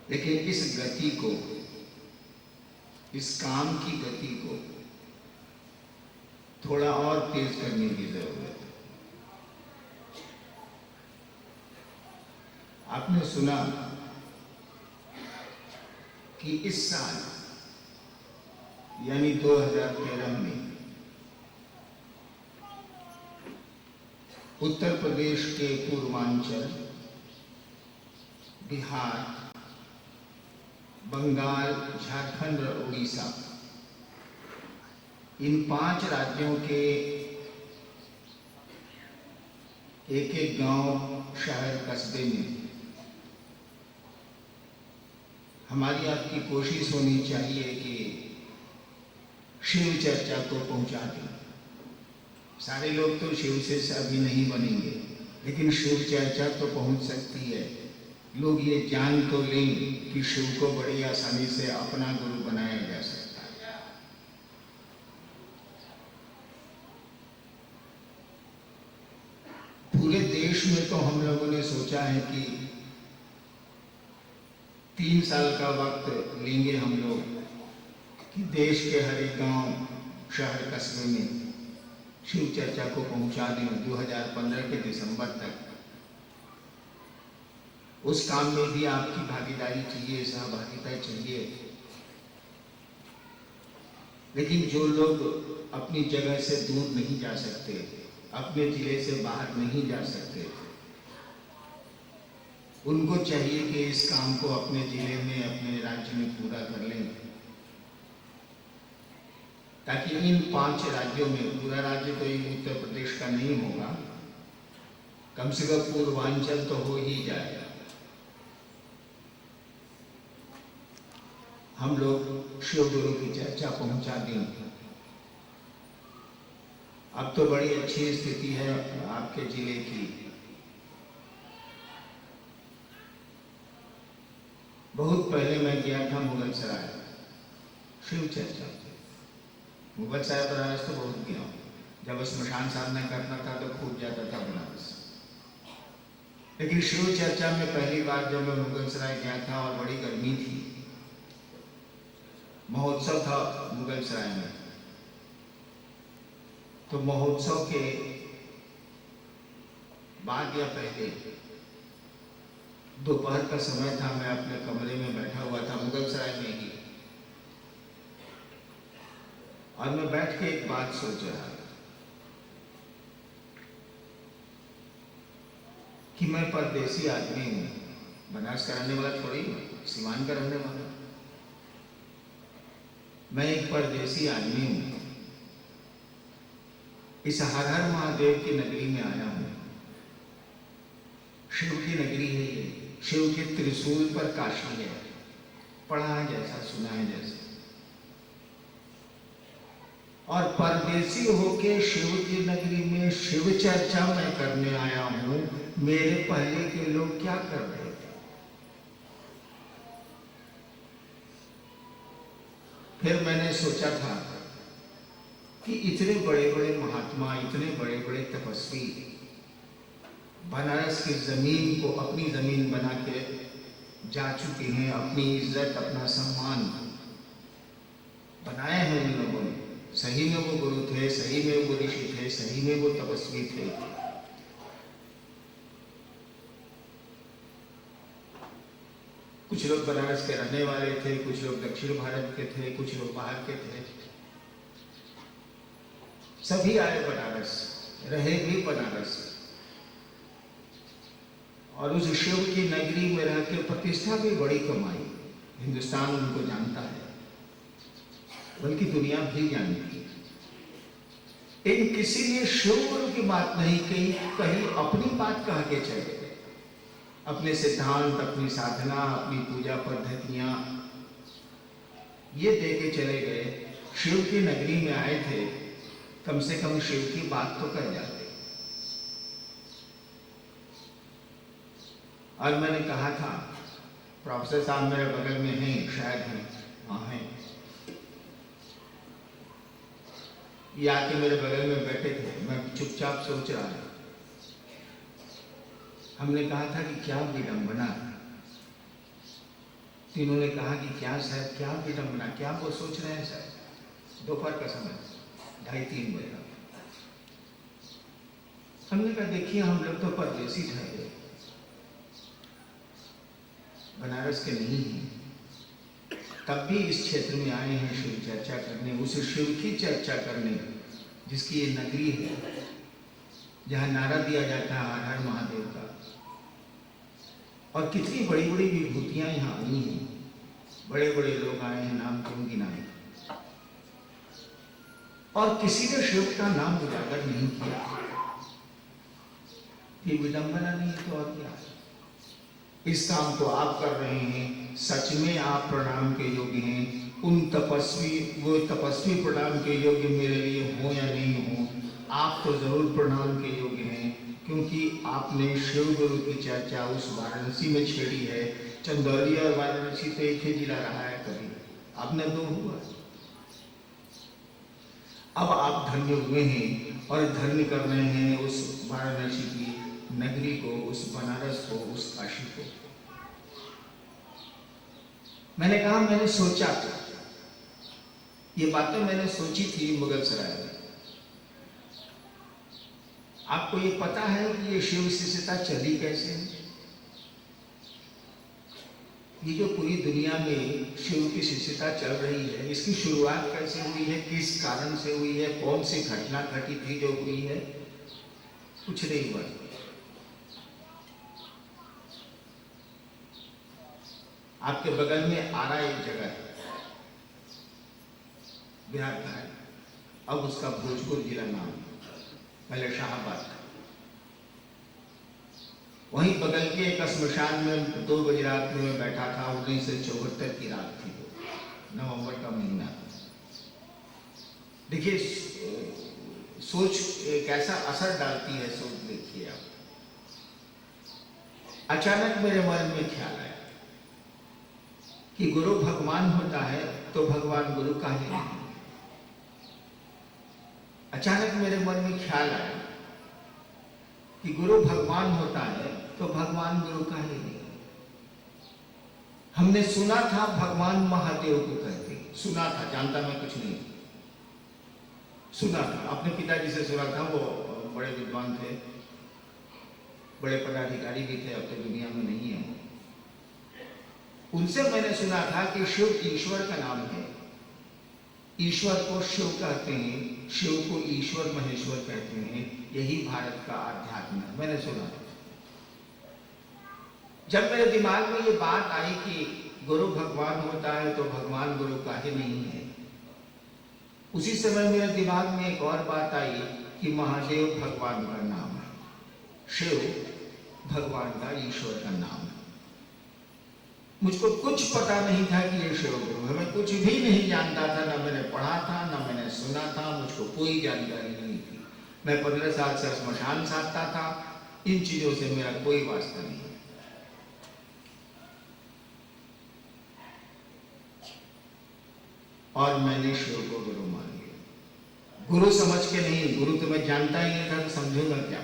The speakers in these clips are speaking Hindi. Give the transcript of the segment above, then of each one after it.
लेकिन इस गति को, इस काम की गति को थोड़ा और तेज करने की जरूरत है। आपने सुना कि इस साल यानी 2013 में उत्तर प्रदेश के पूर्वांचल, बिहार, बंगाल, झारखंड और उड़ीसा, इन 5 राज्यों के एक एक गांव, शहर, कस्बे में हमारी आपकी कोशिश होनी चाहिए कि शिव चर्चा को पहुंचा दें। सारे लोग तो शिव से अभी नहीं बनेंगे, लेकिन शिव चर्चा तो पहुंच सकती है। लोग ये जान तो लें कि शिव को बड़ी आसानी से अपना गुरु बनाया जा सकता है। पूरे देश में तो हम लोगों ने सोचा है कि 3 साल का वक्त लेंगे हम लोग कि देश के हर एक गांव, शहर, कस्बे में शिव चर्चा को पहुंचा दें 2015 के दिसंबर तक। उस काम में भी आपकी भागीदारी चाहिए, सहभागिता चाहिए। लेकिन जो लोग अपनी जगह से दूर नहीं जा सकते, अपने जिले से बाहर नहीं जा सकते, उनको चाहिए कि इस काम को अपने जिले में, अपने राज्य में पूरा कर लें, ताकि इन 5 राज्यों में, पूरा राज्य तो उत्तर प्रदेश का नहीं होगा, कम से कम पूर्वांचल तो हो ही जाएगा, हम लोग शिव गुरु की चर्चा पहुंचा देंगे। अब तो बड़ी अच्छी स्थिति है आपके जिले की। बहुत पहले मैं गया था मुगलसराय शिव चर्चा। मुगलसराय बनारस तो बहुत गया हूँ। जब स्मशान साधना करना था तो खूब जाता था बनारस। लेकिन शिव चर्चा में पहली बार जब मैं मुगलसराय गया था और बड़ी गर्मी थी, महोत्सव था मुगलसराय में, तो महोत्सव के बाद या पहले दोपहर का समय था, मैं अपने कमरे में बैठा हुआ था मुगलसराय में ही, और मैं बैठ के एक बात सोच रहा था कि मैं परदेसी आदमी हूं, बनारस का रहने वाला थोड़ी हूं, सिवान का रहने वाला। मैं एक परदेसी आदमी हूं, इस हर हर महादेव की नगरी में आया हूं। शिव की नगरी है ये, शिव के त्रिशूल पर काशी है, पढ़ा है जैसा, सुना है जैसा। और परदेसी होके शिव की नगरी में शिव चर्चा मैं करने आया हूं। मेरे पहले के लोग क्या कर रहे थे? फिर मैंने सोचा था कि इतने बड़े बड़े महात्मा, इतने बड़े बड़े तपस्वी बनारस की जमीन को अपनी जमीन बना के जा चुके हैं, अपनी इज्जत, अपना सम्मान बनाए हैं उन लोगों ने। सही में वो गुरु थे, सही में वो ऋषि थे, सही में वो तपस्वी थे। कुछ लोग बनारस के रहने वाले थे, कुछ लोग दक्षिण भारत के थे, कुछ लोग बाहर के थे, सभी आए बनारस, रहे भी बनारस, और उस शिव की नगरी में रह के प्रतिष्ठा भी बड़ी कमाई। हिंदुस्तान उनको जानता है, बल्कि दुनिया भी जानती है। लेकिन किसी ने शिव गुरु की बात नहीं कही, कहीं अपनी बात कह के चले गए, अपने सिद्धांत, अपनी साधना, अपनी पूजा पद्धतियां ये दे के चले गए। शिव की नगरी में आए थे, कम से कम शिव की बात तो कर जाते। और मैंने कहा था, प्रोफेसर साहब मेरे बगल में हैं, शायद हैं, वहां हैं, ये आके मेरे बगल में बैठे थे, मैं चुपचाप सोच रहा था। हमने कहा था कि क्या विडंबना, तीनों ने कहा कि क्या साहब, क्या विडम्बना, क्या वो सोच रहे हैं साहब? दोपहर का समय, 2:30-3 बजे। हमने कहा देखिए हम लोग तो परदेसी ठहरे, बनारस के नहीं हैं, तब भी इस क्षेत्र में आए हैं शिव चर्चा करने, उस शिव की चर्चा करने जिसकी ये नगरी है, जहाँ नारा दिया जाता है हर हर महादेव का। और कितनी बड़ी बड़ी विभूतियां यहाँ आई हैं, बड़े बड़े लोग आए हैं, नाम क्यों गिनाए, और किसी ने शिव का नाम उजागर नहीं किया। ये विडंबना नहीं तो और क्या है? इस काम को आप कर रहे हैं, सच में आप प्रणाम के योग्य हैं। उन तपस्वी, वो तपस्वी प्रणाम के योग्य मेरे लिए हो या नहीं हो, आप तो जरूर प्रणाम के योग्य हैं, क्योंकि आपने शिव गुरु की चर्चा उस वाराणसी में छेड़ी है। चंदौली और वाराणसी तो एक ही जिला रहा है, कभी आपने दो हुआ। अब आप धन्य हुए हैं और धन्य कर रहे हैं उस वाराणसी की नगरी को, उस बनारस को, उस काशी को। मैंने कहा मैंने सोचा था, ये बातें मैंने सोची थी मुगलसराय में। आपको ये पता है कि ये शिव शिष्यता चली कैसे? ये जो पूरी दुनिया में शिव की शिष्यता चल रही है, इसकी शुरुआत कैसे हुई है, किस कारण से हुई है, कौन सी घटना घटी थी जो हुई है? कुछ नहीं हुआ। आपके बगल में आरा एक जगह है, बिहार का है, अब उसका भोजपुर जिला नाम, पहले शाहबाद था। वहीं बगल के एक श्मशान में 2 बजे रात में बैठा था। 1974 की रात थी, नवंबर का महीना था। देखिए सोच कैसा असर डालती है, सोच देखिए आप। अचानक मेरे मन में ख्याल आया कि गुरु भगवान होता है तो भगवान गुरु काहे नहीं? अचानक मेरे मन में ख्याल आया कि गुरु भगवान होता है तो भगवान गुरु काहे नहीं? हमने सुना था भगवान महादेव को कहते, सुना था, जानता मैं कुछ नहीं, सुना था, अपने पिताजी से सुना था। वो बड़े विद्वान थे, बड़े पदाधिकारी भी थे, अब तो दुनिया में नहीं है। उनसे मैंने सुना था कि शिव ईश्वर का नाम है, ईश्वर को शिव कहते हैं, शिव को ईश्वर महेश्वर कहते हैं, यही भारत का आध्यात्म है, मैंने सुना था। जब मेरे दिमाग में ये बात आई कि गुरु भगवान होता है तो भगवान गुरु काहे नहीं है, उसी समय मेरे दिमाग में एक और बात आई कि महादेव भगवान का नाम है, शिव भगवान का, ईश्वर का नाम है। मुझको कुछ पता नहीं था कि ये शिव गुरु है, मैं कुछ भी नहीं जानता था, ना मैंने पढ़ा था, ना मैंने सुना था, मुझको कोई जानकारी नहीं थी। मैं 15 साल से श्मशान साधता था, इन चीजों से मेरा कोई वास्ता नहीं। और मैंने शिव को गुरु मान लिया, गुरु समझ के नहीं, गुरु तो मैं जानता ही नहीं था, तो समझूंगा क्या,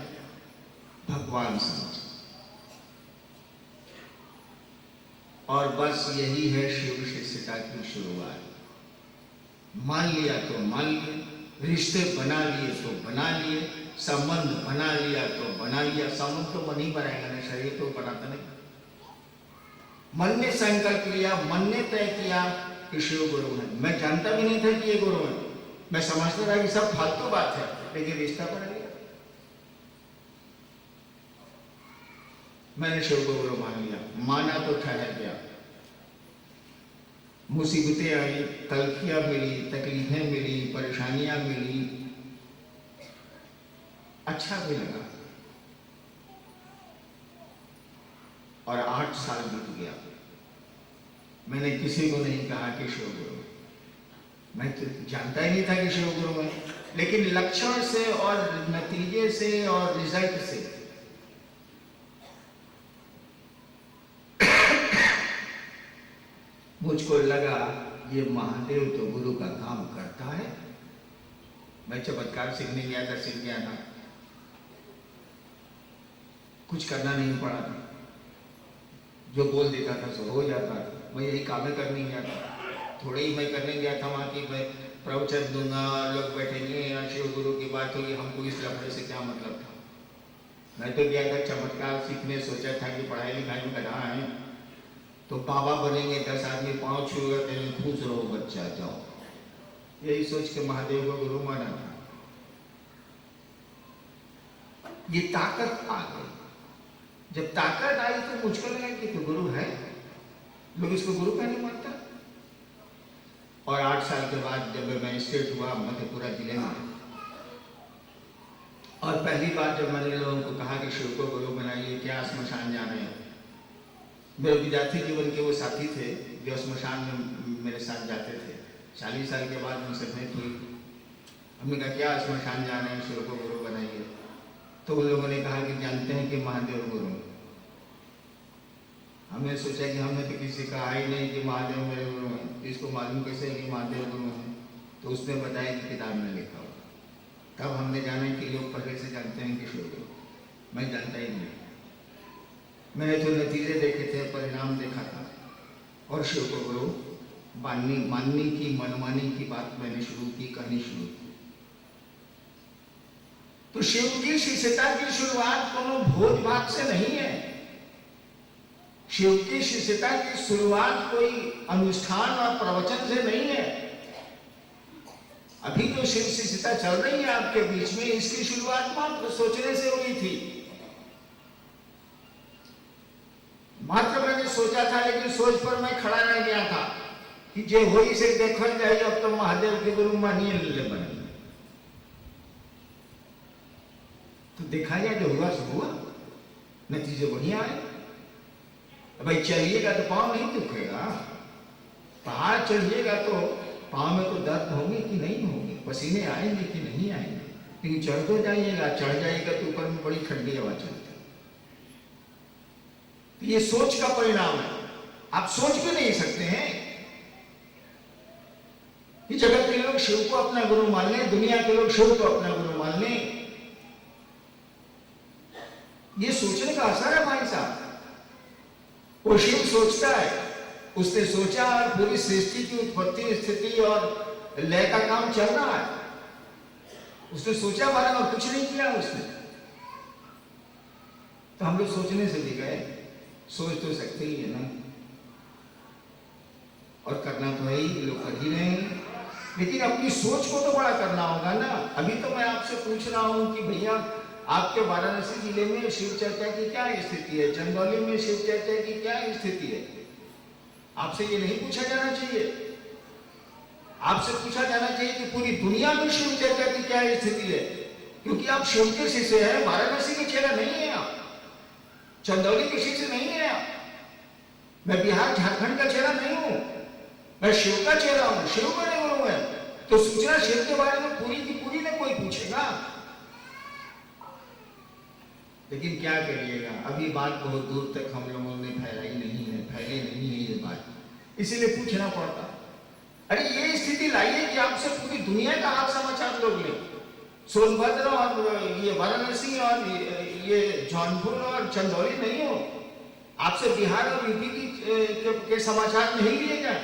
भगवान समझ। और बस यही है शिव शिष्यता की शुरुआत। मान लिया तो मान लिया, रिश्ते बना लिए तो बना लिए, संबंध बना लिया तो बना लिया। संबंध तो मन ही बनाएगा ना, शरीर तो बनाता नहीं। मन ने संकल्प लिया, मन ने तय किया कि शिव गुरु है। मैं जानता भी नहीं था कि ये गुरु है, मैं समझता था कि सब फालतू बात है, लेकिन रिश्ता बना लिया। मैंने शिव को गुरु मान लिया, माना तो ठहर गया। मुसीबतें आई, तलखियां मिली, तकलीफें मिली, परेशानियां मिली, अच्छा भी लगा। और 8 साल बीत गया, मैंने किसी को नहीं कहा कि शिव गुरु, मैं तो जानता ही नहीं था कि शिव गुरु है, लेकिन लक्षण से और नतीजे से और रिजल्ट से मुझको लगा ये महादेव तो गुरु का काम करता है। मैं चमत्कार सीखने गया था, सीख गया था, कुछ करना नहीं पड़ा था, जो बोल देता था सो हो जाता था। मैं यही कामें करने गया था, थोड़े ही मैं करने गया था वहाँ की मैं प्रवचन दूंगा, लोग बैठेंगे, यहाँ शिव गुरु की बात होगी, हमको इस लफड़े से क्या मतलब था। मैं तो गया था चमत्कार सीखने, सोचा था कि पढ़ाई लिखाई में कहाँ है तो बाबा बनेंगे, 10 आदमी पाँव छूएगा तो खुश रहो बच्चा जाओ, यही सोच के महादेव को गुरु माना था। ये ताकत आ गई। जब ताकत आई तो मुझको लगा कि तो गुरु है, लोग इसको गुरु का नहीं मानता। और 8 साल के बाद जब मैं स्टेट हुआ मधेपुरा जिले में, और पहली बार जब मैंने लोगों को कहा कि शिव को गुरु बनाइए, क्या स्मशान जाना है, मेरे विद्यार्थी जीवन के वो साथी थे जो स्मशान में मेरे साथ जाते थे, 40 साल के बाद उनसे भेंट हुई। हमने कहा क्या स्मशान जाना है, शिव को गुरु बनाइए। तो उन लोगों ने कहा कि जानते हैं कि महादेव गुरु। हमने सोचा कि हमने तो किसी कहा ही नहीं कि महादेव मेरे गुरु हैं, इसको मालूम कैसे है कि महादेव गुरु हैं। तो उसने बताया कि किताब में लिखा हुआ। तब हमने जाना कि लोग पहले से जानते हैं कि शिव गुरु, मैं जानता ही नहीं। मैंने जो नतीजे देखे थे, परिणाम देखा था, और शिव को गुरु मानने की, मनमानी की बात मैंने शुरू की, कहनी शुरू की। तो शिव की शिष्यता की शुरुआत कोनो भोज भात से नहीं है। शिव की शिष्यता की शुरुआत कोई अनुष्ठान और प्रवचन से नहीं है। अभी जो शिव शिष्यता चल रही है आपके बीच में, इसकी शुरुआत मात्र सोचने से हुई थी। मात्र मैंने सोचा था, लेकिन सोच पर मैं खड़ा रह गया था कि जे होई से देखो जाए, अब तो महादेव के गुरु मानिए ले बने। तो देखा जाए जो हुआ सो हुआ, नतीजे बढ़िया है। भाई चलिएगा तो पाँव नहीं दुखेगा, पहाड़ चढ़िएगा तो पाँव में तो दर्द होंगे कि नहीं होंगे, पसीने आएंगे कि नहीं आएंगे, लेकिन चढ़ तो जाइएगा। चढ़ जाइएगा तो ऊपर में बड़ी ठंडी हवा चलती है। तो ये सोच का परिणाम है। आप सोच भी नहीं सकते हैं कि जगत के लोग शिव को अपना गुरु मान लें, दुनिया के लोग शिव को अपना गुरु मान लें। ये सोचने का असर है भाई साहब। वो शिव सोचता है, उसने सोचा और पूरी सृष्टि की उत्पत्ति, स्थिति और लय का काम चल रहा है। उसने सोचा बारे और कुछ नहीं किया उसने। तो हम लोग सोचने से भी गए, सोच तो सकते ही है ना, और करना तो है ही, लोग कर ही रहे हैं, लेकिन अपनी सोच को तो बड़ा करना होगा ना। अभी तो मैं आपसे पूछ रहा हूं कि भैया आपके वाराणसी जिले में शिव चर्चा की क्या स्थिति है, चंदौली में शिव चर्चा की क्या स्थिति है। आपसे ये नहीं पूछा जाना चाहिए। आपसे पूछा जाना चाहिए कि पूरी दुनिया में शिव चर्चा की क्या स्थिति है, क्योंकि आप शिव के शिष्य हैं, वाराणसी के चेला नहीं है आप, चंदौली के शिष्य नहीं है आप। मैं बिहार झारखंड का चेला नहीं हूं, मैं शिव का चेला हूं, शिव बड़े गुरु है। तो सूचना शिव के बारे में पूरी की पूरी ने कोई पूछेगा, लेकिन क्या करिएगा, अभी बात बहुत दूर तक हम लोगों ने फैलाई नहीं है, फैली नहीं है ये बात, इसीलिए पूछना पड़ता। अरे ये स्थिति लाइए कि आपसे पूरी दुनिया का हाल समाचार लोग ले, सोनभद्र और ये वाराणसी और ये जौनपुर और चंदौली नहीं हो, आपसे बिहार और यूपी के समाचार नहीं लिए जाए,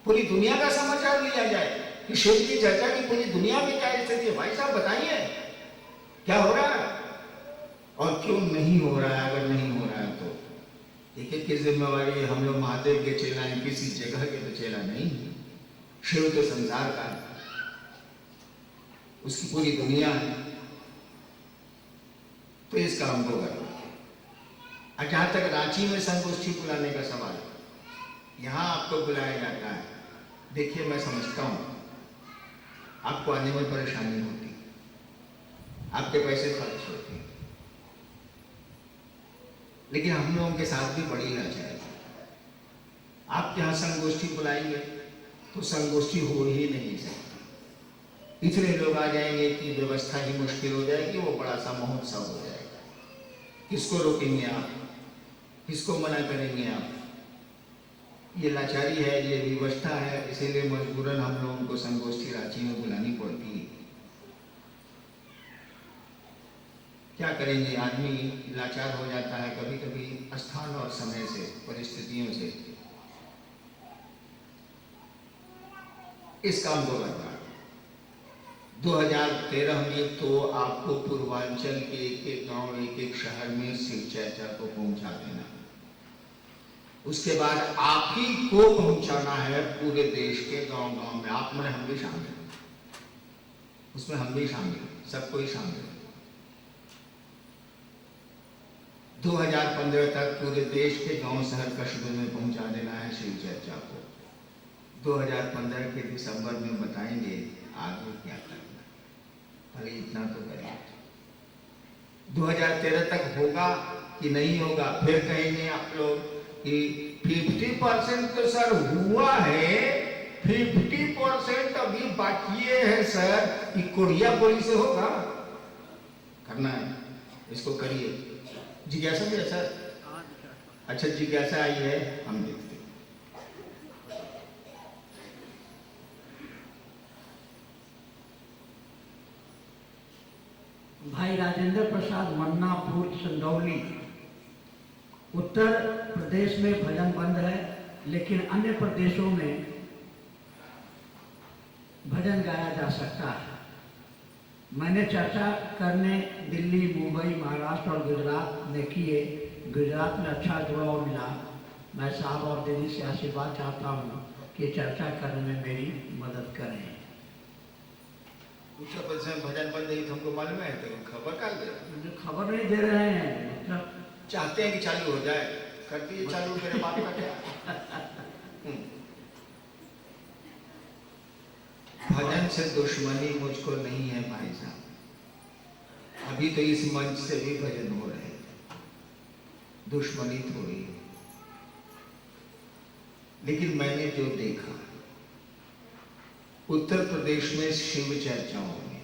पूरी दुनिया का समाचार लिया जाए कि शिव की चर्चा की पूरी दुनिया में क्या स्थिति है। भाई साहब बताइए क्या हो रहा है और क्यों नहीं हो रहा है। अगर नहीं हो रहा है तो एक एक की जिम्मेवारी, हम लोग महादेव के चेला हैं, किसी जगह के तो चेला नहीं। शिव तो संसार का है, उसकी पूरी दुनिया है, तो इस काम को करो। जहां तक रांची में संगोष्ठी बुलाने का सवाल, यहां आपको बुलाया जाता है, देखिए मैं समझता हूं आपको आने में परेशानी होती, आपके पैसे खर्च होते, लेकिन हम लोगों के साथ भी बड़ी लाचारी है। आप यहाँ संगोष्ठी बुलाएंगे तो संगोष्ठी हो ही नहीं सकती, इतने लोग आ जाएंगे कि व्यवस्था ही मुश्किल हो जाएगी, वो बड़ा सा महोत्सव हो जाएगा। किसको रोकेंगे आप, किसको मना करेंगे आप। ये लाचारी है, ये विवशता है, इसीलिए मजबूरन हम लोगों को संगोष्ठी रांची में बुलानी पड़ती है। क्या करेंगे, आदमी लाचार हो जाता है कभी कभी स्थान और समय से, परिस्थितियों से। इस काम को करवाया। 2013 में तो आपको पूर्वांचल के एक एक गांव, एक एक शहर में शिव चर्चा को पहुंचा देना। उसके बाद आप ही को पहुंचाना है पूरे देश के गांव गांव में। आप में हम भी शामिल, उसमें हम भी शामिल, सबको ही शामिल। 2015 तक पूरे देश के गांव शहर कस्बे में पहुंचा देना है शिव चर्चा को। 2015 के दिसंबर में बताएंगे आगे क्या करना, पहले इतना तो करें। 2013 तक होगा कि नहीं होगा, फिर कहेंगे आप लोग कि 50% तो सर हुआ है, 50% अभी बाकी है सर, कि कोरिया बोली से होगा। करना है, इसको करिए। जिज्ञासा भी है सर? अच्छा, जिज्ञासा आई है, हम देखते हैं। भाई राजेंद्र प्रसाद मन्नापुर चंदौली। उत्तर प्रदेश में भजन बंद है, लेकिन अन्य प्रदेशों में भजन गाया जा सकता है। मैंने चर्चा करने दिल्ली, मुंबई, महाराष्ट्र और गुजरात में किए। गुजरात में अच्छा जुड़ाव मिला। मैं साहब और दीदी से आशीर्वाद चाहता हूँ कि चर्चा करने में मेरी मदद करें। उत्तर प्रदेश में भजन बंद नहीं, तुमको मालूम है? तो खबर कर दे। मुझे खबर नहीं दे रहे हैं, मतलब चाहते हैं कि चालू हो जाए, कर दिए चालू, मेरे बात का क्या। भजन से दुश्मनी मुझको नहीं है भाई साहब। अभी तो इस मंच से भी भजन हो रहे हैं, दुश्मनी थोड़ी है। लेकिन मैंने जो देखा उत्तर प्रदेश में शिव चर्चाओं में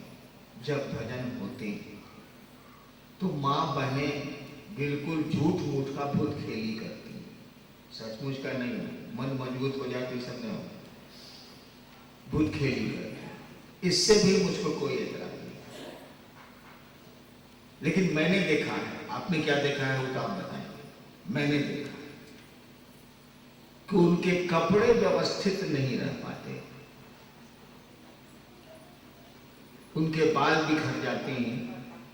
जब भजन होते तो मां बहनें बिल्कुल झूठ मूठ का भूत खेली करती, सचमुच का नहीं। मन मजबूत हो जाती, सब नहीं होता, भूत खेली करती। इससे भी मुझको कोई एतराज नहीं। लेकिन मैंने देखा है, आपने क्या देखा है वो तो आप बताएंगे। मैंने देखा कि उनके कपड़े व्यवस्थित नहीं रह पाते, उनके बाल बिखर जाते हैं,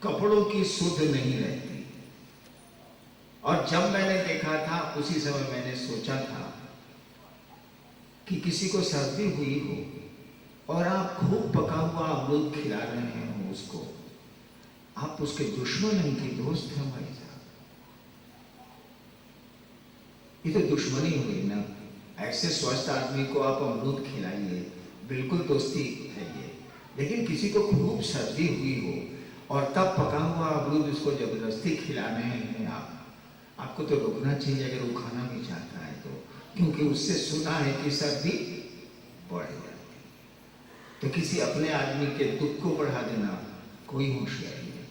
कपड़ों की सुध नहीं रहती। और जब मैंने देखा था उसी समय मैंने सोचा था कि किसी को सर्दी हुई हो और आप खूब पका हुआ अमरूद खिला रहे हैं उसको, आप उसके दुश्मन हैं कि दोस्त हैं भाई साहब? ये तो दुश्मनी हुई ना। ऐसे स्वस्थ आदमी को आप अमरूद खिलाइए, बिल्कुल दोस्ती है ये। लेकिन किसी को खूब सर्दी हुई हो और तब पका हुआ अमरूद उसको जबरदस्ती खिलाने हैं आपको तो रोकना चाहिए अगर वो खाना भी चाहता है तो, क्योंकि उससे सुना है कि सर्दी बढ़ जाती है। तो किसी अपने आदमी के दुख को बढ़ा देना कोई होशियारी नहीं।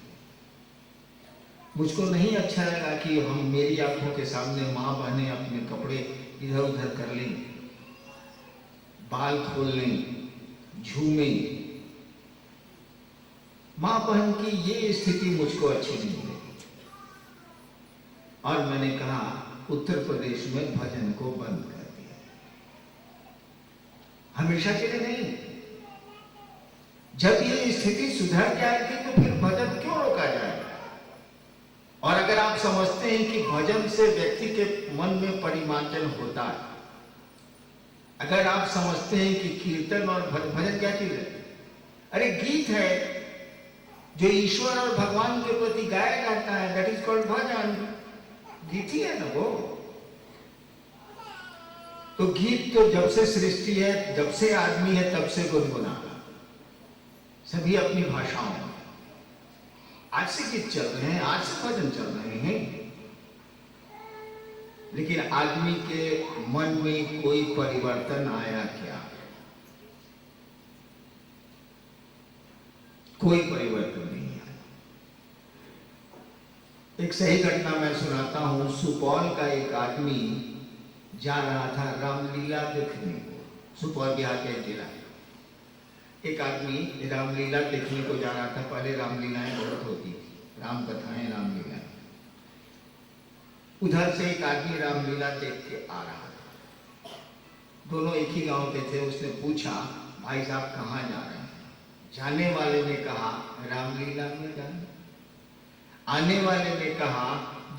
मुझको नहीं अच्छा लगा कि हम मेरी आंखों के सामने माँ बहनें अपने कपड़े इधर उधर कर लें, बाल खोल लें, झूमें। माँ बहन की ये स्थिति मुझको अच्छी नहीं लगी। और मैंने कहा उत्तर प्रदेश में भजन को बंद कर दिया, हमेशा के लिए नहीं। जब ये स्थिति सुधर जाएगी तो फिर भजन क्यों रोका जाएगा? और अगर आप समझते हैं कि भजन से व्यक्ति के मन में परिमार्जन होता है, अगर आप समझते हैं कि कीर्तन और भजन क्या चीज है? अरे गीत है जो ईश्वर और भगवान के प्रति गाया जाता है, दैट इज कॉल्ड भजन। गीत ही है ना वो। तो गीत तो जब से सृष्टि है, जब से आदमी है, तब से गुनगुनाना, सभी अपनी भाषाओं में। आज से गीत चल रहे हैं, आज से भजन चल रहे हैं, लेकिन आदमी के मन में कोई परिवर्तन आया क्या? कोई परिवर्तन नहीं आया। एक सही घटना मैं सुनाता हूं। सुपौल का एक आदमी जा रहा था रामलीला देखने को, सुपौल बिहार के जिला। एक आदमी रामलीला देखने को जा रहा था। पहले रामलीलाएं बहुत होती थी, राम कथाएं, रामलीलाएं। उधर से एक आदमी रामलीला देख के आ रहा था। दोनों एक ही गांव के थे। उसने पूछा, भाई साहब कहाँ जा रहे हैं? जाने वाले ने कहा रामलीला में जाना। आने वाले ने कहा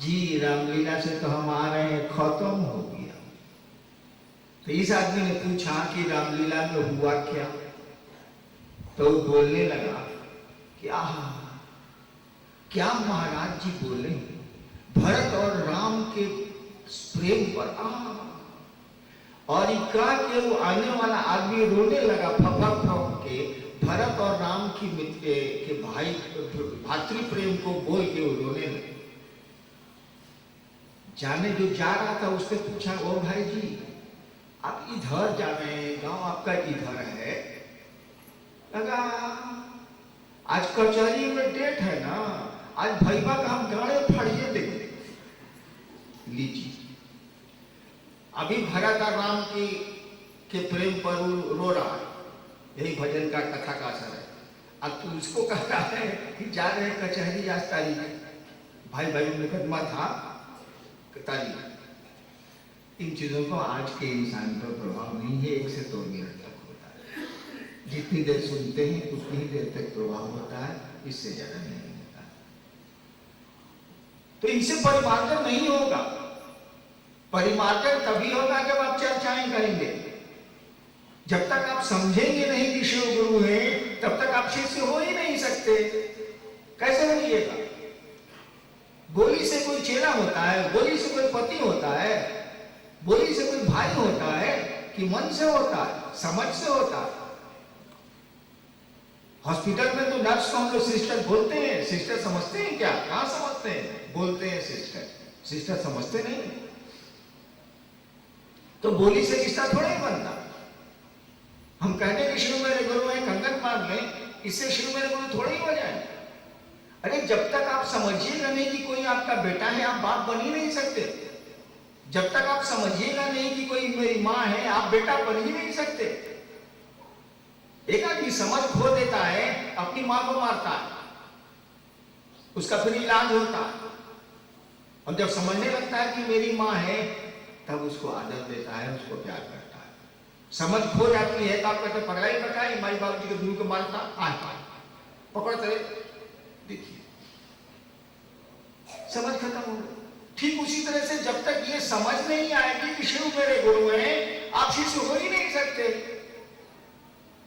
जी रामलीला से तो हम आ रहे हैं, खत्म हो गया। तो इस आदमी ने पूछा कि रामलीला में हुआ क्या? तो वो बोलने लगा कि क्या महाराज जी बोले, भरत और राम के प्रेम पर और इका के वो आने वाला आदमी रोने लगा फपक फप के, भरत और राम की मित्र के भाई भातृ प्रेम को बोल के वो रोने लगे। जाने जो जा रहा था उसने पूछा, ओ भाई जी आप इधर जा रहे हैं, गांव आपका इधर है? लगा आज कचहरी में डेट है ना, आज भैया का हम गाड़े फड़िए देंगे। लीजिए, अभी भरत और राम के प्रेम पर रो रहा है, यही भजन का कथा का असर है। अब तू उसको कह रहा है कि जा रहे हैं कचहरी, आज तारीख भाई भाई मुकदमा था तारीख। इन चीजों को आज के इंसान पर प्रभाव नहीं है, 1 से 2 मिनट तक होता है। जितनी देर सुनते हैं उतनी ही देर तक प्रभाव होता है, इससे ज्यादा नहीं होता। तो इनसे परिवर्तन नहीं होगा। परिवर्तन तभी होगा जब आप चर्चाएं करेंगे। जब तक आप समझेंगे नहीं कि शिव गुरु है, तब तक आप शिष्य हो ही नहीं सकते। कैसे बनिएगा? बोली से कोई चेला होता है, बोली से कोई पति होता है, बोली से कोई भाई होता है कि मन से होता है, समझ से होता है। हॉस्पिटल में तो नर्स को हम लोग सिस्टर बोलते हैं, सिस्टर समझते हैं क्या? कहां समझते हैं? बोलते हैं सिस्टर, सिस्टर समझते नहीं। तो बोली से रिश्ता थोड़ा ही बनता। हम कहते हैं कि शिव मेरे गुरु है, कंगन बांध लें, इससे शिव मेरे गुरु थोड़ा ही हो जाए। अरे जब तक आप समझिएगा नहीं कि कोई आपका बेटा है, आप बाप बन ही नहीं सकते। जब तक आप समझिएगा नहीं कि कोई मेरी माँ है, आप बेटा बन ही नहीं सकते। एक आदमी समझ खो देता है, अपनी माँ को मारता है, उसका फिर इलाज होता है। और जब समझने लगता है कि मेरी माँ है, तब उसको आदर देता है, उसको प्यार करता है। समझ खो जाती है तो आप कहते पढ़ाई बताए, माई बाप जी के गुरु को मारता, पकड़ते, देखिए समझ खत्म हो गई। ठीक उसी तरह से जब तक ये समझ नहीं आएगी कि शिव मेरे गुरु हैं, आप शिष्य हो ही नहीं सकते।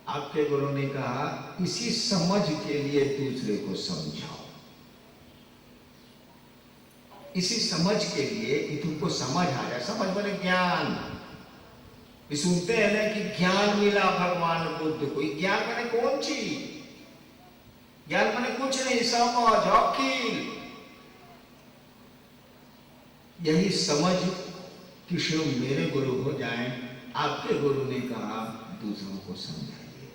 आपके गुरु ने कहा इसी समझ के लिए दूसरे को समझाओ, इसी समझ के लिए कि तुमको समझ आ जाए। समझ बने ज्ञान। सुनते हैं ना कि ज्ञान मिला भगवान बुद्ध को। ज्ञान बने कौन चीज? ज्ञान बने कुछ नहीं, समझ, अकील। यही समझ कि शिव मेरे गुरु हो जाए। आपके गुरु ने कहा दूसरों को समझाइए।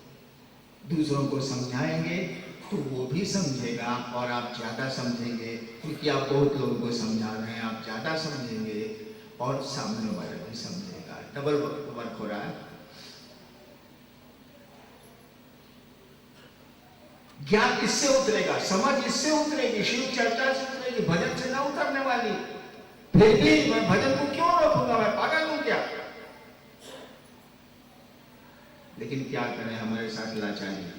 दूसरों को समझाएंगे तो वो भी समझेगा और आप ज्यादा समझेंगे, क्योंकि आप बहुत लोगों को समझा रहे हैं, आप ज्यादा समझेंगे और सामने वाला भी समझेगा। डबल वर्क हो रहा है। ज्ञान इससे उतरेगा, समझ इससे उतरेगी, शिव चर्चा से उतरेगी, भजन से ना उतरने वाली। फिर भी मैं भजन को क्यों रोकूंगा? मैं पागल हूं क्या? लेकिन क्या करें, हमारे साथ लाचारी।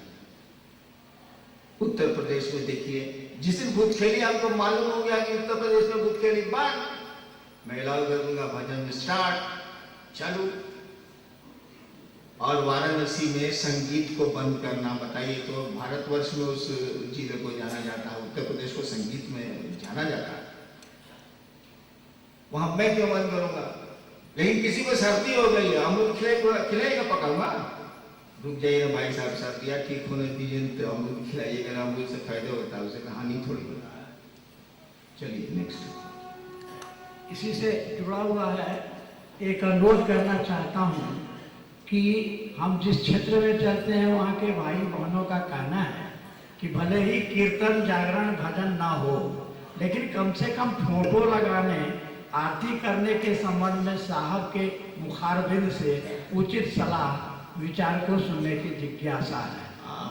उत्तर प्रदेश में देखिए, जिस दिन भूत खेली आपको मालूम हो गया कि उत्तर प्रदेश में भूत खेली, बंद, मैं अलाउ कर दूंगा भजन स्टार्ट चालू। और वाराणसी में संगीत को बंद करना, बताइए तो भारतवर्ष में उस जिले को जाना जाता है, उत्तर प्रदेश को संगीत में जाना जाता है, वहां मैं क्यों बंद करूंगा? लेकिन किसी को सर्दी हो गई है, अमरूद खिलाएगा, पकाऊंगा। रुक जाइए भाई साहब, सर्दियाँ ठीक होने दीजिए तो अमरूद खिलाइएगा, अमरूद से फायदा होता है, उसे कहानी थोड़ी होता है। चलिए नेक्स्ट। इसी से जुड़ा हुआ है, एक अनुरोध करना चाहता हूँ कि हम जिस क्षेत्र में चलते हैं वहाँ के भाई बहनों का कहना है कि भले ही कीर्तन जागरण भजन ना हो, लेकिन कम से कम फोटो लगाने, आरती करने के संबंध में साहब के मुखारबिंद से उचित सलाह विचार को सुनने की जिज्ञासा है।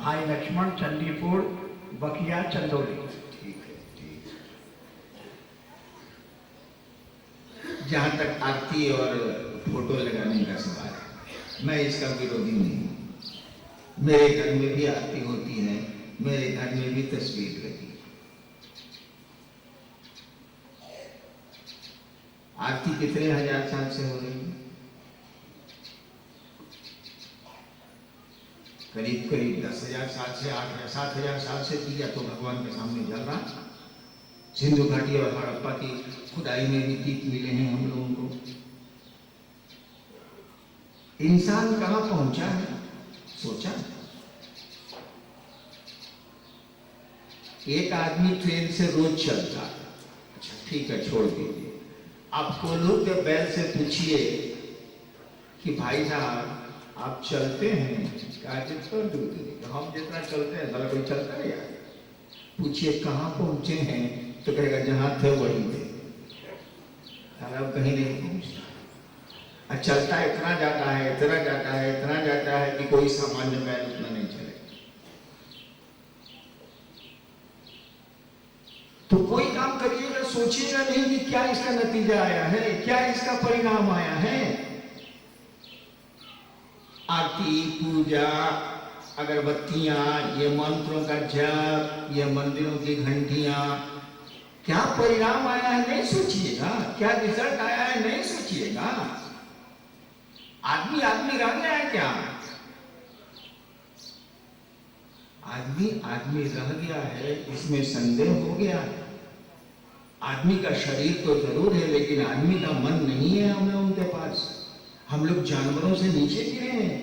भाई लक्ष्मण, चंडीपुर, बकिया, चंदौली। ठीक है, ठीक। जहां तक आरती और फोटो लगाने का सवाल है, मैं इसका विरोधी नहीं हूं। मेरे घर में भी आरती होती है, मेरे घर में भी तस्वीर लगी। आरती कितने हजार साल से हो रही है? करीब करीब 10,000 साल से 8-7,000 साल से दिया तो भगवान के सामने जल रहा। सिंधु घाटी और हड़प्पा की खुदाई में भी दीप मिले हैं हम लोगों को। इंसान कहां पहुंचा है, सोचा? एक आदमी ट्रेन से रोज चलता है, अच्छा ठीक है छोड़ दीजिए, आप कोल्हू के बैल से पूछिए कि भाई साहब आप चलते हैं, हम जितना चलते हैं साला कोई चलता है यार। पूछिए कहाँ पहुंचे हैं तो कहेगा जहां थे वहीं थे, साला कहीं नहीं पहुंचता। चलता इतना जाता है, इतना जाता है, इतना जाता है कि कोई सामान्य बैल उतना नहीं चले। तो कोई काम करिएगा, सोचिएगा नहीं कि क्या इसका नतीजा आया है, क्या इसका परिणाम आया है। आरती, पूजा, अगरबत्तियां, ये मंत्रों का जप, ये मंदिरों की घंटियां, क्या परिणाम आया है नहीं सोचिएगा, क्या रिजल्ट आया है नहीं सोचिएगा। आदमी आदमी रह गया है क्या? आदमी रह गया है, इसमें संदेह हो गया है। आदमी का शरीर तो जरूर है, लेकिन आदमी का मन नहीं है हम लोगों के पास। हम लोग जानवरों से नीचे गिरे हैं।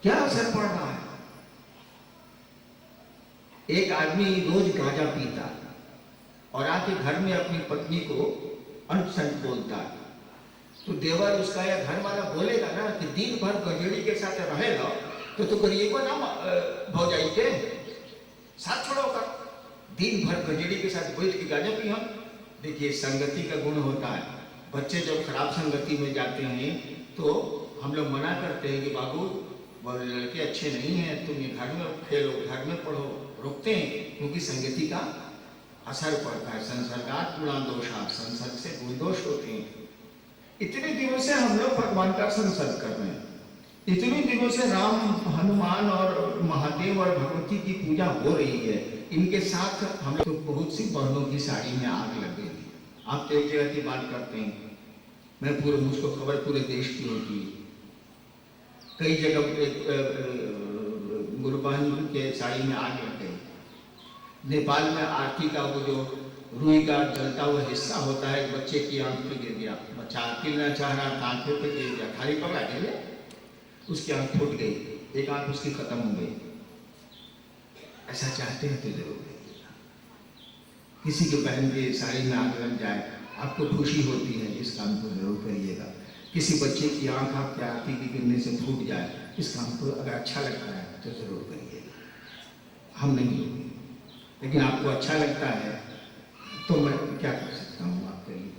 क्या असर पड़ रहा है? एक आदमी रोज गांजा पीता और आके घर में अपनी पत्नी को अंट संट बोलता, तो देवर उसका या घर वाला बोलेगा ना कि दिन भर गजेड़ी के साथ रहेगा तो करिएगा ना भौजाई के साथ छोड़ो कर, दिन भर गजेड़ी के साथ बैठ के गांजा पी। हम देखिए संगति का गुण होता है। बच्चे जब खराब संगति में जाते हैं तो हम लोग मना करते हैं कि बाबू वो लड़के अच्छे नहीं हैं, तुम ये घर में खेलो, घर में पढ़ो, रोकते हैं क्योंकि संगति का असर पड़ता है। संसर्गात गुणा दोषा, संसर्ग से गुण दोष होते हैं। इतने दिनों से हम लोग भगवान का संसर्ग कर रहे हैं, इतने दिनों से राम, हनुमान और महादेव और भगवती की पूजा हो रही है। इनके साथ हम लोग तो बहुत सी बहनों की साड़ी में आग लग गई। आप एक जगह की बात करते हैं, मुझको खबर पूरे देश की होती है। कई जगह गुरु बहन के साड़ी में आग लग गई। नेपाल में आरती का वो जो रुई का जलता हुआ हिस्सा होता है, बच्चे की आंख पे गिर गया। बच्चा आरती लेना चाह रहा था, आंखों पे गिर गया, थाली पकड़ा के उसकी आंख फूट गई, एक आंख उसकी खत्म हो गई। ऐसा चाहते हैं तो जरूर देखिएगा। किसी के बहन की साड़ी में आग लग जाए, आपको खुशी होती है, इस काम को जरूर करिएगा। किसी बच्चे की आंख आपके आरती की गिरने से फूट जाए, इस काम को अगर अच्छा लगता है तो जरूर करिएगा। हम नहीं होंगे, लेकिन आपको अच्छा लगता है तो मैं क्या कर सकता हूँ आपके लिए।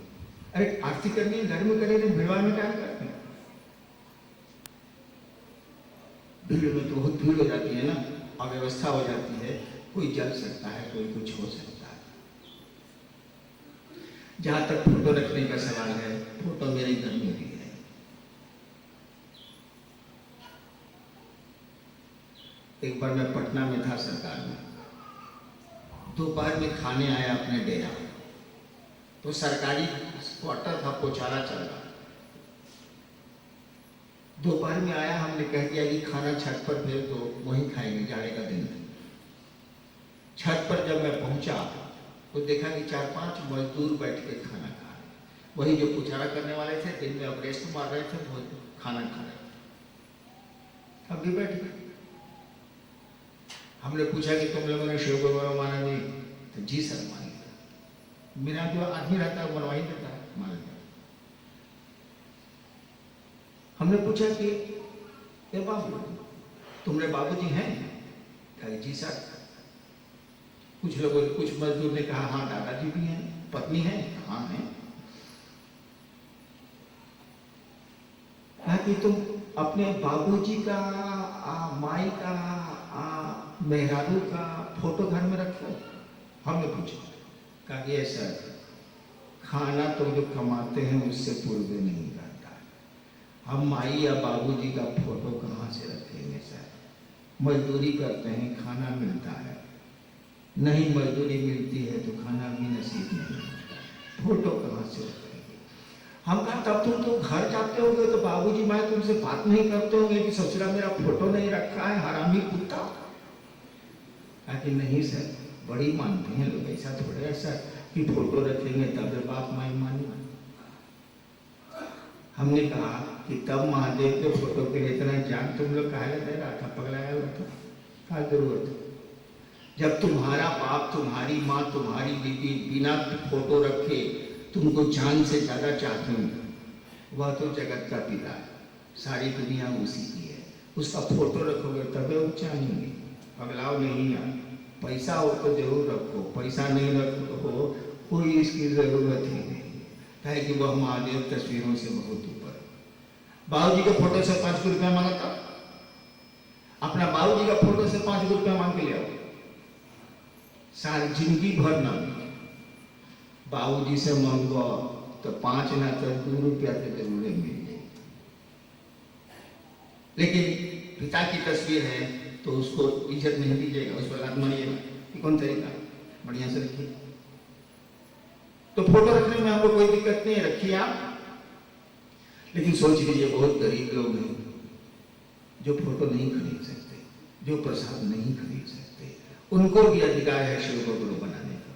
अरे आरती करनी है घर में करें, भिड़वा में क्या करते हैं? भीड़ में तो बहुत भीड़ हो जाती है ना, अव्यवस्था हो जाती है, कोई जल सकता है, कोई कुछ हो सकता है। जहां तक फोटो रखने का सवाल है, फोटो मेरे घर में भी है। एक बार मैं पटना में था सरकार में, दोपहर में खाने आया अपने डेरा, तो सरकारी क्वार्टर था, पोचारा चल रहा। दोपहर में आया, हमने कह दिया कि खाना छत पर भेज दो, वहीं खाएंगे, जाड़े का दिन। छत पर जब मैं पहुंचा तो देखा कि 4-5 मजदूर बैठ के खाना खा रहे। वही जो पुचारा करने वाले थे, दिन में अब रेस्ट मार रहे थे, वो खाना खा रहे। अब भी बैठ गए। हमने पूछा कि तुम लोगों ने शिव को माना नहीं? तो जी सर मान लिया। मेरा जो आदमी रहता है मनवाही देता है, मान लिया। हमने पूछा कि ये बाबू तुम्हारे बाबूजी हैं? कहा जी सर। कुछ लोगों, कुछ मजदूर ने कहा हाँ दादाजी भी हैं। पत्नी है? हाँ है। कहा कि तुम अपने बाबूजी का, माई का, मेहरारू का फोटो घर में रखो? हमने पूछा। कहा कि सर खाना तो जो कमाते हैं उससे पूर्व नहीं करता। हम माई या बाबूजी का फोटो कहाँ से रखेंगे सर? मजदूरी करते हैं, खाना मिलता है, नहीं मजदूरी मिलती है तो खाना भी नसीब नहीं होता, फोटो कहाँ से रखेंगे? हम कहा तब तुम तो घर जाते होगे तो बाबूजी माँ तुमसे बात नहीं करते होंगे कि ससुरा मेरा फोटो नहीं रखा है, हरामी कुत्ता? कि नहीं सर, बड़ी मानते हैं लोग, ऐसा थोड़े है सर कि फोटो रखेंगे तब बाप माई मानेगा। हमने कहा कि तब महादेव के फोटो के लिए इतना जान तुम लोग काहे दे रहा था, पगलाया हुआ था, क्या जरूरत है? जब तुम्हारा बाप, तुम्हारी माँ, तुम्हारी बीवी बिना फोटो रखे तुमको जान से ज्यादा चाहते हो, वह तो जगत का पिता है, सारी दुनिया उसी की है, उसका फोटो रखोगे तबे वो चाहेंगे। पगलाव नहीं है, पैसा हो तो जरूर रखो, पैसा नहीं रखो कोई इसकी जरूरत ही नहीं है कि वह महादेव तस्वीरों से बहुत ऊपर। बाबूजी के फोटो से 5 रुपया मांगा था, अपना बाबूजी का फोटो से 5 रुपया मांग के ले आओ, सारी जिंदगी भर ना बाबूजी से मांगो तो 5 ना तो 2 रुपया तो जरूर मिल जाए। लेकिन पिता की तस्वीर है तो उसको इज्जत नहीं दीजिएगा, उस पर लात मारिएगा, ये कौन तरीका? बढ़िया से रखिए। तो फोटो रखने में हमको कोई दिक्कत नहीं है, रखिए आप। लेकिन सोच लीजिए बहुत गरीब लोग हैं जो फोटो नहीं खरीद सकते, जो प्रसाद नहीं खरीद सकते, उनको भी अधिकार है शिव को गुरु बनाने का,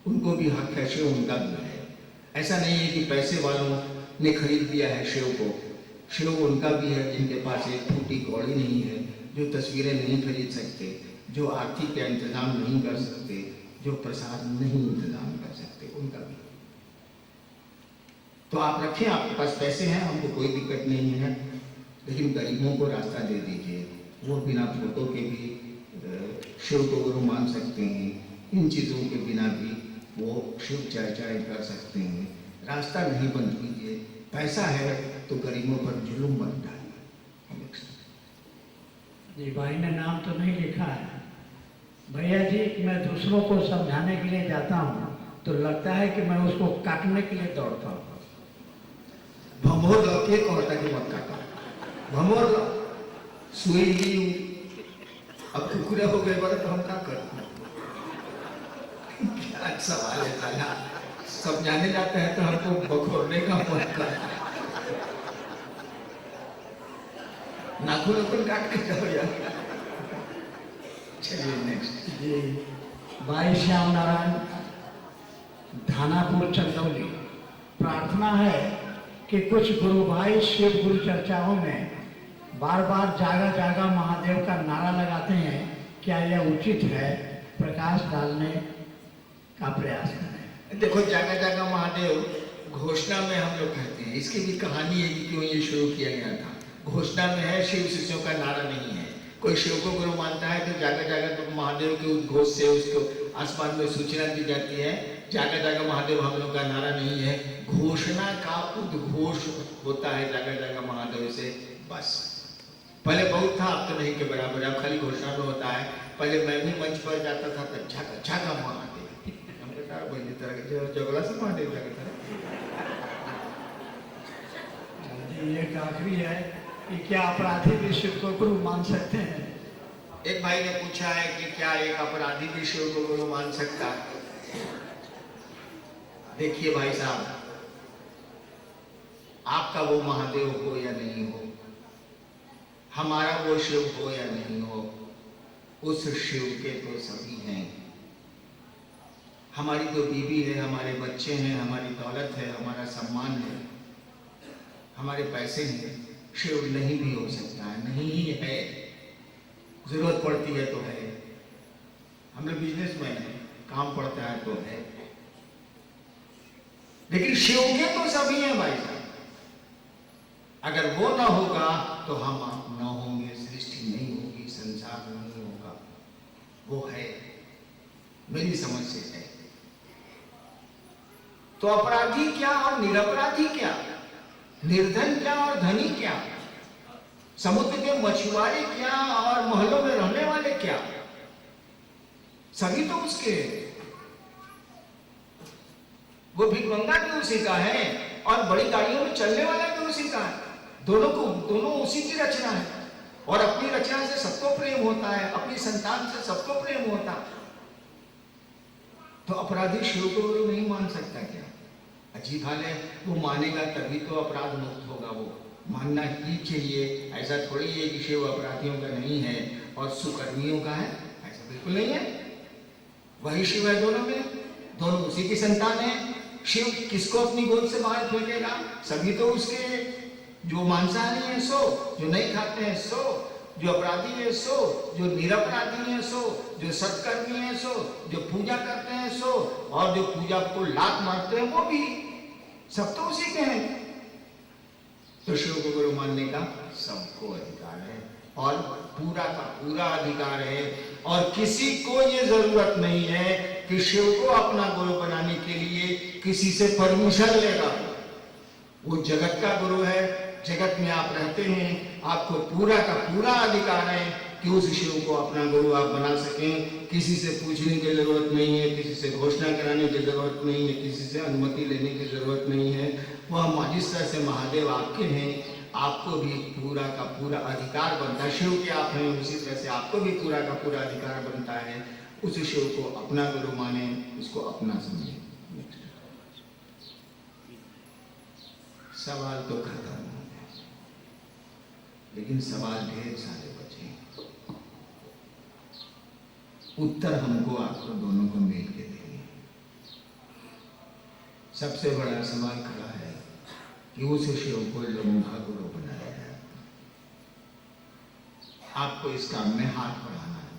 उनको भी हक है, शिव उनका भी है। ऐसा नहीं है कि पैसे वालों ने खरीद दिया है शिव को, शिव उनका भी है जिनके पास एक फूटी कौड़ी नहीं है, जो तस्वीरें नहीं खरीद सकते, जो आरती का इंतजाम नहीं कर सकते, जो प्रसाद नहीं इंतजाम कर सकते, उनका भी। तो आप रखें, आपके पास पैसे हैं, हमको कोई दिक्कत नहीं है, लेकिन गरीबों को रास्ता दे दीजिए, वो बिना फोटो के भी शिव को गुरु मान सकते हैं, इन चीज़ों के बिना भी वो शिव चर्चाएं कर सकते हैं। रास्ता नहीं बंद कीजिए, पैसा है तो गरीबों पर जुल्म मत डालिए। जी, भाई ने नाम तो नहीं लिखा है। भैया जी, मैं दूसरों को समझाने के लिए जाता हूँ तो लगता है कि मैं उसको काटने के लिए दौड़ता हूँ। भमोर लौके कहता कि मत काटा, भमोर सुई ली, अब कुकुरे हो गए बड़े तो हम क्या करते? क्या सवाल है साला, समझाने जाते हैं तो हमको बखोरने का मन करता है। नाखून काट के जाओ यार। चलिए नेक्स्ट। जी, भाई श्याम नारायण, धानापुर चंदौली। प्रार्थना है कि कुछ गुरु भाई शिव गुरु चर्चाओं में बार बार जागा जागा महादेव का नारा लगाते हैं, क्या यह उचित है? प्रकाश डालने का प्रयास करें। देखो, जागा जागा महादेव घोषणा में हम लोग कहते हैं, इसकी भी कहानी है कि क्यों ये शुरू किया गया था। घोषणा में है, शिव शिष्यों का नारा नहीं है। कोई शिव को गुरु मानता है तो जागा जागा तो महादेव के उद्घोष से उसको आसमान में सूचना दी जाती है। जागा जागा महादेव हम लोग का नारा नहीं है, घोषणा का उद्घोष होता है जागा जागा महादेव से, बस। पहले बहुत था, अब तो नहीं के बराबर, अब खाली घोषणा में होता है। पहले मैं भी मंच पर जाता था तो जागा जागा महादेव, जगला से महादेव जागता है। एक आखिरी है कि क्या अपराधी भी शिव को गुरु मान सकते हैं? एक भाई ने पूछा है कि क्या एक अपराधी भी शिव को गुरु मान सकता है? देखिए भाई साहब, आपका वो महादेव हो या नहीं हो, हमारा वो शिव हो या नहीं हो, उस शिव के तो सभी हैं। हमारी तो बीवी है, हमारे बच्चे हैं, हमारी दौलत है, हमारा सम्मान है, हमारे पैसे हैं। शिव नहीं भी हो सकता है, नहीं ही है, जरूरत पड़ती है तो है। हम लोग बिजनेसमैन हैं, काम पड़ता है तो है, लेकिन शिव के तो सभी हैं भाई साहब। अगर वो ना होगा तो हम आप ना होंगे, सृष्टि नहीं होगी, संसार नहीं होगा। वो है, मेरी समझ से है। तो अपराधी क्या और निरपराधी क्या, निर्धन क्या और धनी क्या, समुद्र के मछुआरे क्या और महलों में रहने वाले क्या, सभी तो उसके। वो भिखमंगा भी उसी का है और बड़ी गाड़ियों में चलने वाला भी उसी का है। दोनों उसी की रचना है, और अपनी रचना से सबको प्रेम होता है, अपनी संतान से सबको प्रेम होता है। तो अपराधी शिव को गुरु नहीं मान सकता क्या? अजीब हाल है। वो मानेगा तभी तो अपराध मुक्त होगा। वो मानना ही चाहिए। ऐसा थोड़ी है कि शिव अपराधियों का नहीं है और सुकर्मियों का है, ऐसा बिल्कुल नहीं है। वही शिव है दोनों में, दोनों उसी की संतान है। शिव किसको अपनी गोद से बाहर फेंकेगा? सभी तो उसके, जो मांसाहारी है सो, जो नहीं खाते हैं सो, जो अपराधी है सो, जो निरपराधी है सो, जो सत्कर्मी है सो, जो पूजा करते हैं सो, और जो पूजा को लात मारते हैं वो भी, सब तो उसी के हैं। तो शिव को गुरु मानने का सबको अधिकार है, और पूरा का पूरा अधिकार है। और किसी को ये जरूरत नहीं है कि शिव को अपना गुरु बनाने के लिए किसी से परमिशन लेगा। वो जगत का गुरु है, जगत में आप रहते हैं, आपको पूरा का पूरा अधिकार है कि उस शिव को अपना गुरु आप बना सकें। किसी से पूछने की जरूरत नहीं है, किसी से घोषणा कराने की जरूरत नहीं है, किसी से अनुमति लेने की जरूरत नहीं है। वह जिस तरह से महादेव आपके हैं, आपको भी पूरा का पूरा अधिकार बनता है। शिव के आप हैं, उसी तरह से आपको भी पूरा का पूरा अधिकार बनता है। उस शिव को अपना गुरु माने, उसको अपना समझे। सवाल तो खत्म हो गए, लेकिन सवाल ढेर सारे बचे। उत्तर हमको आपको दोनों को मिल के देंगे। सबसे बड़ा सवाल खड़ा है कि उस शिव को लोगों का गुरु बनाया जाए। आपको इस काम में हाथ बढ़ाना है,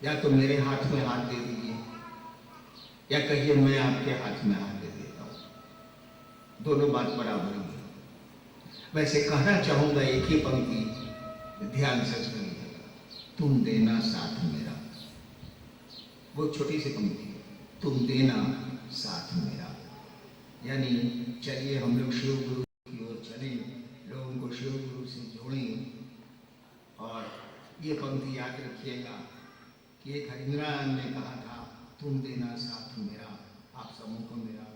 या तो मेरे हाथ में हाथ दे दीजिए, या कहिए मैं आपके हाथ में हाथ दे देता हूं। दोनों बात बराबर ही है। वैसे कहना चाहूंगा एक ही पंक्ति, ध्यान से सुनिएगा। तुम देना साथ मेरा, वो छोटी सी पंक्ति, तुम देना साथ मेरा। यानी चलिए हम लोग शिव गुरु की ओर चले, लोगों को शिव गुरु से जोड़ें। और ये पंक्ति याद रखिएगा कि एक हरिंद्रान ने कहा था, तुम देना साथ मेरा। आप सबों को मेरा